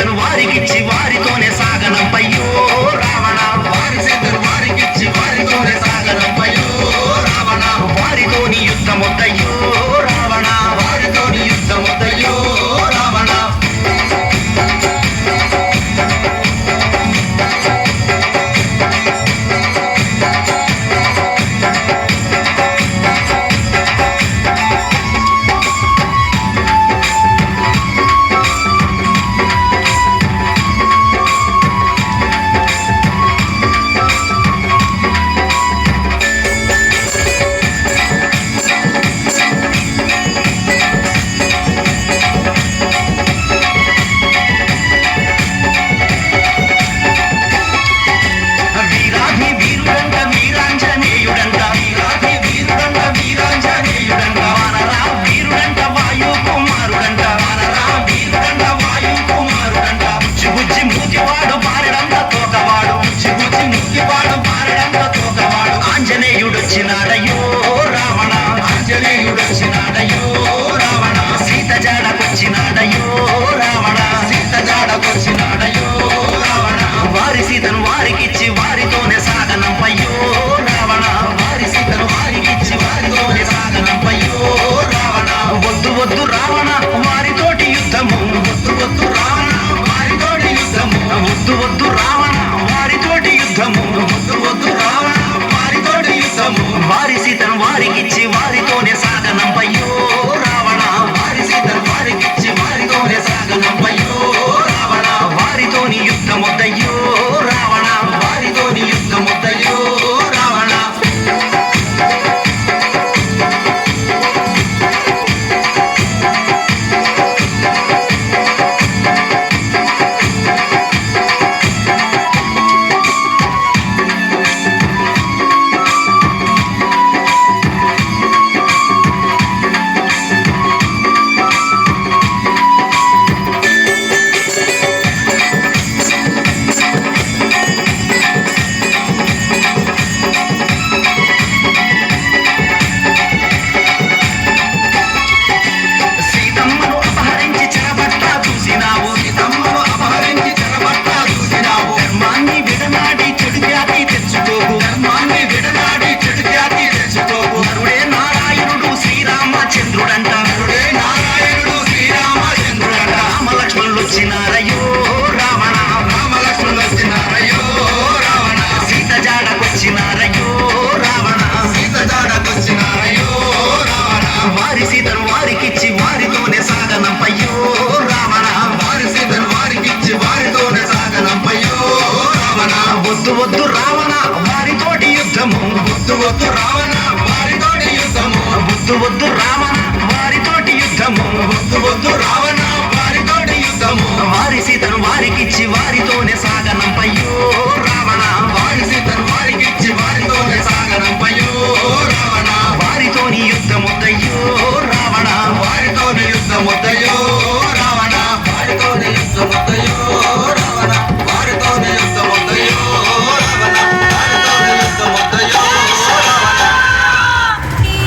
సీతను వారికిచ్చి వారితోనే సాగనంపయ్యో రావణ వారి సీతను వారికిచ్చి వారితోనే సాగనంపయ్యో రావణ వారితోని యుద్ధమొద్దయ్యో రావణ వారితోని యుద్ధమొద్దయ్యో రావణ ఆంజనేయుడొచ్చినాడయ్యో రావణ ఆంజనేయుడొచ్చినాడయ్యో రావణ సీత జాడకొచ్చినాడయ్యో రావణ సీత జాడకొచ్చినాడయ్యో రావణ వారి సీతను వారికిచ్చి వారితోనే సాగనంపయ్యో రావణ వారి సీతను వారికిచ్చి వారితోనే సాగనంపయ్యో రావణ వద్దు వద్దు రావణ వారితోటి యుద్ధము వద్దు వద్దు రావణ వారితోటి యుద్ధము వద్దు వద్దు రావణ వారితోటి యుద్ధము వద్దు వద్దు రావణ వారి సీతను వారికిచ్చి వారితోనే సాగనంపయ్యో రావణ వారి సీతను వారికిచ్చి వారితోనే సాగనంపయ్యో రావణ వారితోని యుద్ధమొద్దయ్యో రావణ వారితోని యుద్ధమొద్దయ్యో రావణ వచ్చినారయ్యో రావణ రామలక్ష్మణులొచ్చినారయ్యో రావణ సీత జాడకొచ్చినారయ్యో రావణ సీత జాడకొచ్చినారయ్యో రావణ వారి సీతను వారికిచ్చి వారితోనే సాగనంపయ్యో రావణ వారి సీతను వారికిచ్చి వారితోనే సాగనంపయ్యో రావణ వద్దు వద్దు రావణ వారితోటి యుద్ధము వద్దు వద్దు రావణ వారితోటి యుద్ధము వద్దు వద్దు రావణ వారితోటి యుద్ధము వద్దు వద్దు రావణ